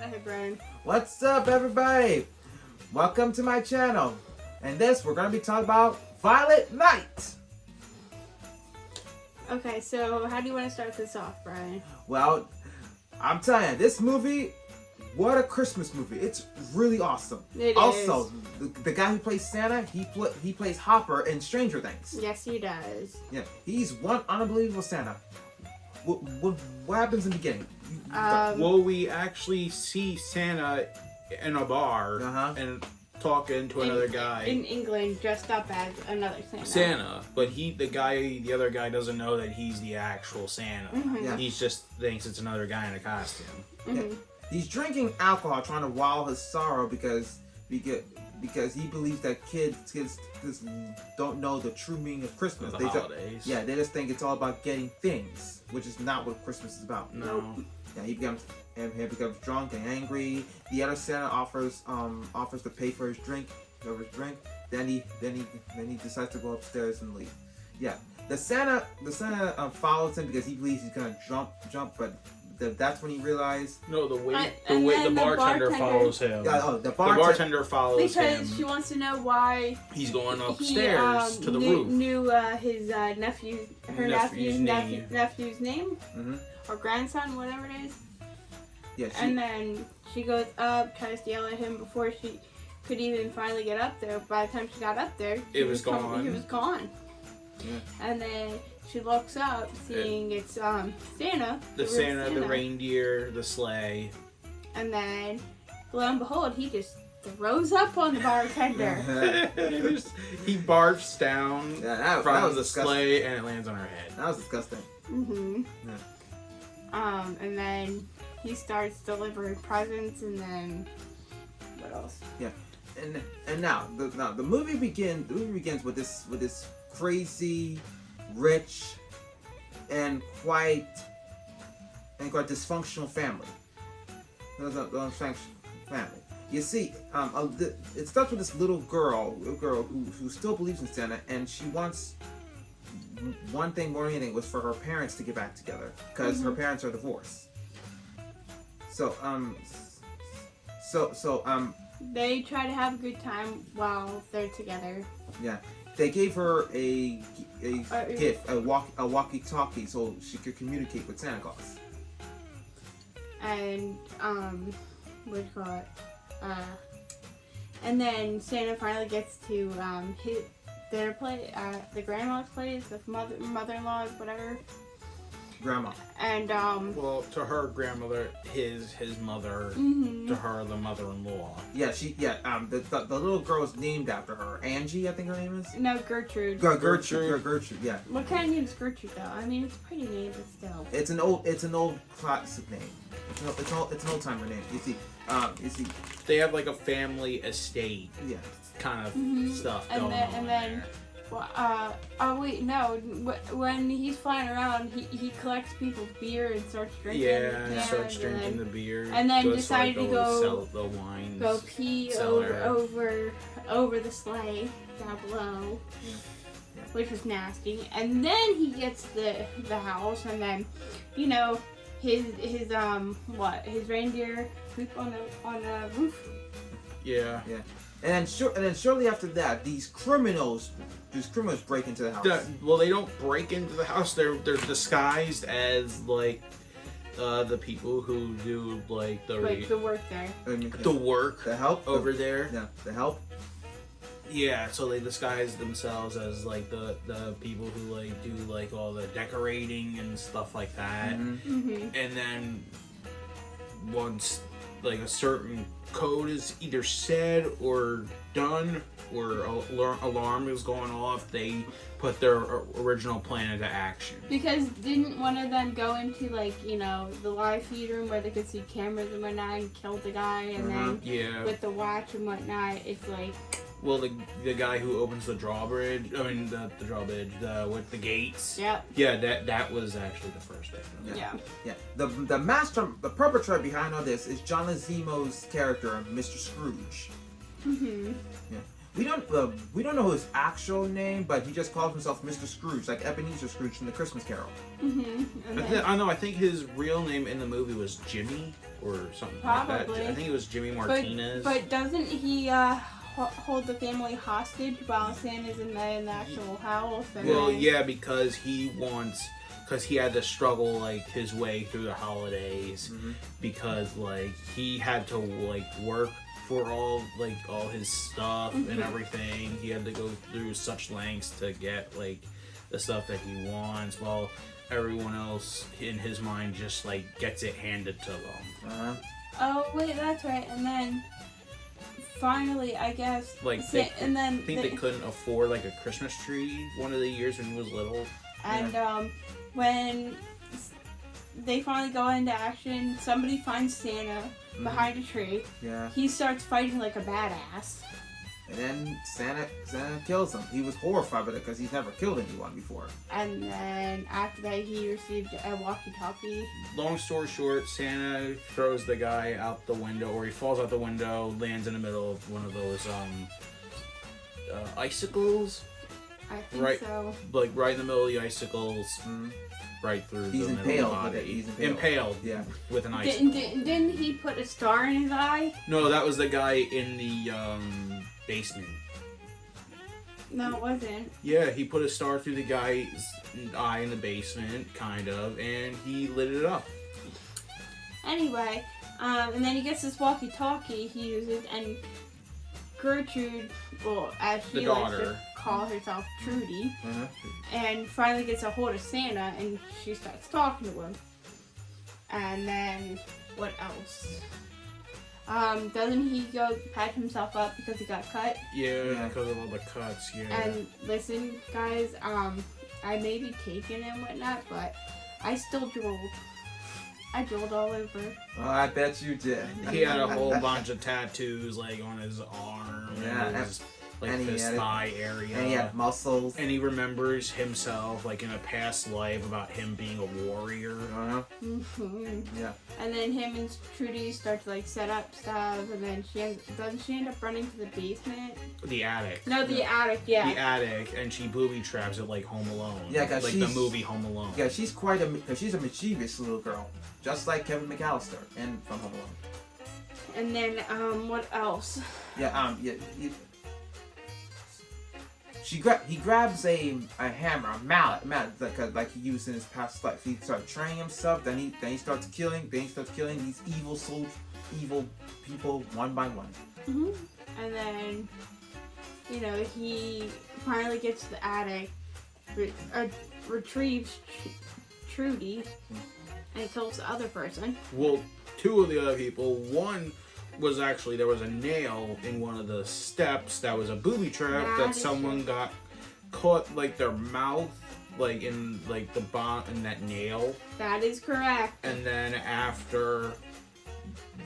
Hey, Brian. What's up, everybody? Welcome to my channel. And this, we're going to be talking about Violent Night. Okay, so how do you want to start this off, Brian? Well, I'm telling you, this movie, what a Christmas movie. It's really awesome. It also, the guy who plays Santa, he plays Hopper in Stranger Things. Yes, he does. Yeah, he's one unbelievable Santa. What happens in the beginning? Well, we actually see Santa in a bar and talking to another guy. In England, dressed up as another Santa, but the other guy doesn't know that he's the actual Santa. Mm-hmm. Yeah. He just thinks it's another guy in a costume. Mm-hmm. Yeah. He's drinking alcohol, trying to wall his sorrow because he believes that kids don't know the true meaning of Christmas. The holidays. They just think it's all about getting things, which is not what Christmas is about. No. Yeah, he becomes drunk and angry. The other Santa offers to pay for his drink. Then he decides to go upstairs and leave. Yeah, the Santa follows him because he believes he's gonna jump, but that's when he realized. No, the the bartender follows him. Yeah, the The bartender follows him. Because she wants to know why He's going upstairs to the roof. Knew his nephew's name, Mm-hmm. or grandson, whatever it is. Yeah, And then she goes up, tries to yell at him before she could even finally get up there. By the time she got up there, It was gone. He was gone. Yeah. And then she looks up, seeing it's Santa. The real Santa, the reindeer, the sleigh. And then, lo and behold, he just throws up on the bartender. He barfs down that from was the disgusting. sleigh and it lands on her head. That was disgusting. Mm-hmm. Yeah. And then he starts delivering presents, and then what else? Yeah, and now the movie begins. The movie begins with this crazy, rich, and quite dysfunctional family. Family. You see, it starts with this little girl who still believes in Santa, and she wants one thing more than anything was for her parents to get back together because her parents are divorced. So They try to have a good time while they're together. yeah, they gave her a gift, a walkie-talkie, so she could communicate with Santa Claus. And what do you call it? And then Santa finally gets to their place, the grandma's place, the mother-in-law's, whatever. Grandma. And Well, to her grandmother, his mother, mhm. to her the mother-in-law. Yeah, the little girl is named after her. Angie, I think her name is. No, Gertrude. Gertrude. Yeah. What kind of name is Gertrude though? I mean, it's a pretty name, but still. It's an old classic name. It's an old timer name. You see. They have like a family estate Yeah. kind of Mhm. stuff And going then- on and then- there. Oh wait, no. When he's flying around, he collects people's beer and starts drinking. Yeah, starts drinking the beer. and then goes decided to go- sell the wine. Go pee cellar. over the sleigh down below, Yeah. which was nasty. And then he gets the house, and then his reindeer poop on the roof. Yeah. And then shortly after that, these criminals break into the house. Well, they don't break into the house. They're disguised as like the people who do like the work there. the work The help over there. Yeah, the help. Yeah, so they disguise themselves as like the people who like do like all the decorating and stuff like that. Mm-hmm. And then once like a certain code is either said or done or alarm is going off, they put their original plan into action. Because didn't one of them go into the live feed room where they could see cameras and whatnot and killed the guy, and then Yeah. with the watch and whatnot, it's like Well, the guy who opens the drawbridge, the drawbridge, with the gates. yep. Yeah, that was actually the first victim. Yeah. The perpetrator behind all this is John Leguizamo's character, Mr. Scrooge. Mm-hmm. Yeah. We don't know his actual name, but he just calls himself Mr. Scrooge, like Ebenezer Scrooge from The Christmas Carol. Mm-hmm. I know. I think his real name in the movie was Jimmy, or something like Probably. that. I think it was Jimmy Martinez. But doesn't he hold the family hostage while Santa's in the actual house? And Well, then- yeah, because he had to struggle like his way through the holidays, because like he had to like work for all his stuff and everything. He had to go through such lengths to get like the stuff that he wants, while everyone else in his mind just like gets it handed to them. Oh wait, that's right. And then finally, I guess. Like Sa- and then I think they couldn't afford like a Christmas tree one of the years when he was little. And when they finally go into action, somebody finds Santa behind a tree. Yeah. He starts fighting like a badass. And then Santa kills him. He was horrified by it because he's never killed anyone before. And then after that, he received a walkie-talkie. Long story short, Santa throws the guy out the window, or he falls out the window, lands in the middle of one of those icicles, I think Right. so. like right in the middle of the icicles, right through He's the middle impaled of the with body. it. He's impaled. Yeah. with an icicle. Didn't he put a star in his eye? No, that was the guy in the basement. No, it wasn't. Yeah, he put a star through the guy's eye in the basement, kind of, and he lit it up. Anyway, and then he gets this walkie-talkie he uses, and Gertrude, well, as The she likes daughter. to call herself, Trudy, Uh-huh. and finally gets a hold of Santa, and she starts talking to him. And then, what else? Doesn't he go patch himself up because he got cut? Yeah, because of all the cuts. Yeah. And listen, guys, I may be taken and whatnot, but I still drooled. I drooled all over. Oh, I bet you did. He had a whole bunch of tattoos, like on his arm Yeah, and his like and he his had it- thigh area. And he had muscles. And he remembers himself, like in a past life, about him being a warrior. Uh-huh. Mhm. Yeah. And then him and Trudy start to like set up stuff, and then doesn't she end up running to the basement? The attic. No, the attic. Yeah. The attic, and she booby traps it like Home Alone. Yeah, 'cause like the she's- movie Home Alone. Yeah, she's she's a mischievous little girl, just like Kevin McAllister and from Home Alone. And then what else? Yeah, he grabs a hammer, a mallet, like he used in his past life. He started training himself. Then he starts killing. Then he starts killing these evil people one by one. Hmm. And then, he finally gets to the attic, retrieves Trudy, and kills the other person. Well, two of the other people. One was actually, there was a nail in one of the steps that was a booby trap that is someone true. got caught like their mouth, like in like the in that nail. That is correct. And then after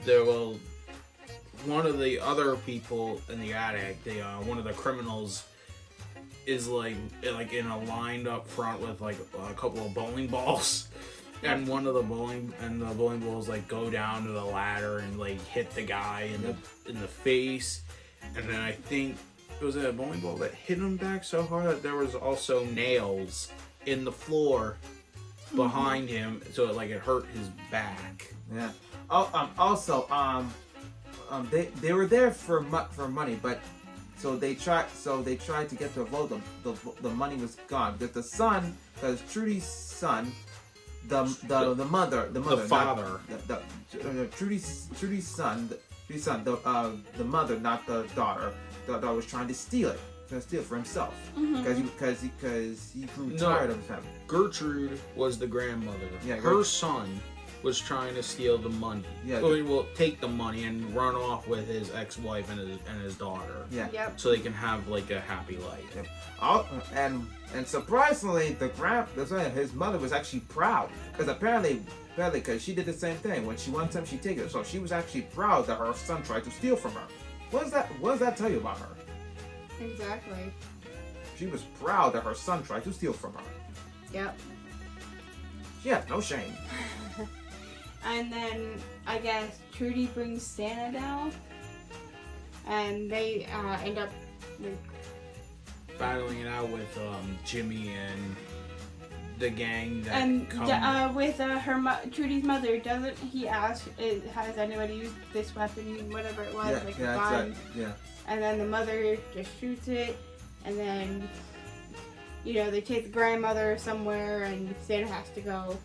there was one of the other people in the attic, one of the criminals is like in a lined up front with like a couple of bowling balls. And one of the bowling balls like go down to the ladder and like hit the guy in the face, and then I think it was a bowling ball that hit him back so hard that there was also nails in the floor behind him, so it hurt his back. Yeah. They were there for money, but so they tried to get the vote. The money was gone. Because Trudy's son. The father. Trudy's son, the mother, not the daughter. The daughter was trying to steal it for himself because he grew tired of his family. Gertrude was the grandmother. Yeah, her son was trying to steal the money. Yeah, take the money and run off with his ex-wife and his daughter. Yeah. Yep. So they can have like a happy life. Yeah. And surprisingly, his mother was actually proud because apparently because she did the same thing. When she wanted something, she'd take it. So she was actually proud that her son tried to steal from her. What does that tell you about her? Exactly. She was proud that her son tried to steal from her. Yep. She had no shame. And then I guess Trudy brings Santa down, and they end up Battling it out with Jimmy and the gang that And come. with Trudy's mother, doesn't he ask, has anybody used this weapon, whatever it was, like a gun? Yeah. And then the mother just shoots it, and then, you know, they take the grandmother somewhere, and Santa has to go,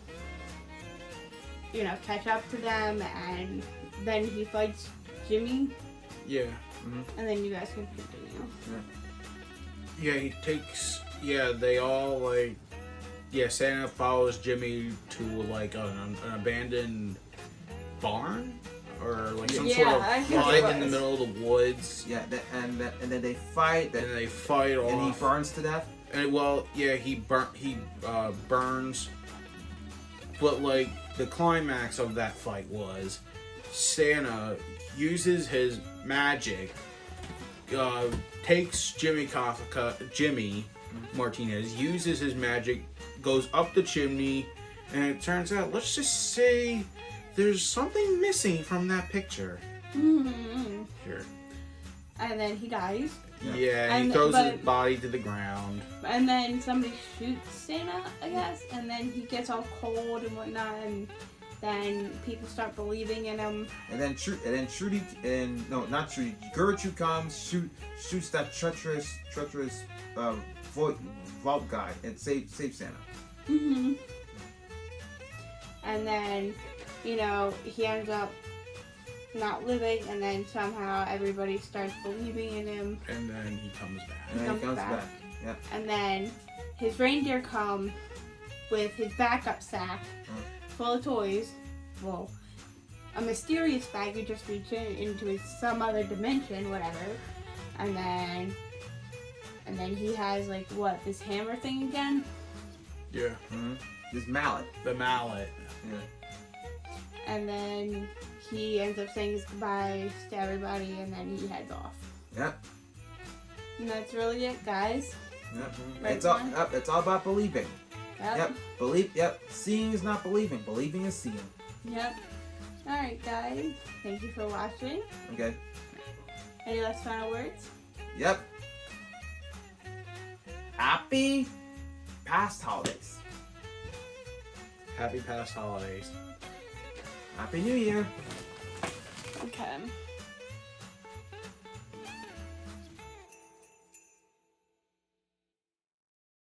you know, catch up to them, and then he fights Jimmy, Yeah. and then you guys can continue. Yeah, he takes. Yeah, they all like. Yeah, Santa follows Jimmy to like an abandoned barn or like some sort of I think hut it in the was. middle of the woods. Yeah, and then they fight, And they fight off. and he burns to death. And well, yeah, he burns. But like the climax of that fight was Santa uses his magic, takes Jimmy Martinez, uses his magic, goes up the chimney, and it turns out, let's just say, there's something missing from that picture. Mm-hmm. Here. And then he dies. Yeah, he throws his body to the ground. And then somebody shoots Santa, I guess, and then he gets all cold and whatnot, and then people start believing in him. And then Trudy, and no, not Trudy, Gertrude comes, shoots that treacherous vault guy, and saves Santa. Mm-hmm. And then, you know, he ends up not living, and then somehow everybody starts believing in him. And then he comes back. And then he comes back. Yeah. And then his reindeer come with his backup sack full of toys. Well, a mysterious bag you just reach into some other dimension, whatever. And then he has like what, this hammer thing again? Yeah. His mallet. The mallet. Yeah. And then he ends up saying his goodbyes to everybody, and then he heads off. Yep. And that's really it, guys. Yep. Right, It's all. John? Yep. It's all about believing. Yep. Yep. Seeing is not believing. Believing is seeing. Yep. Alright, guys. Thank you for watching. Okay. Any last final words? Yep. Happy past holidays. Happy past holidays. Happy New Year. Okay.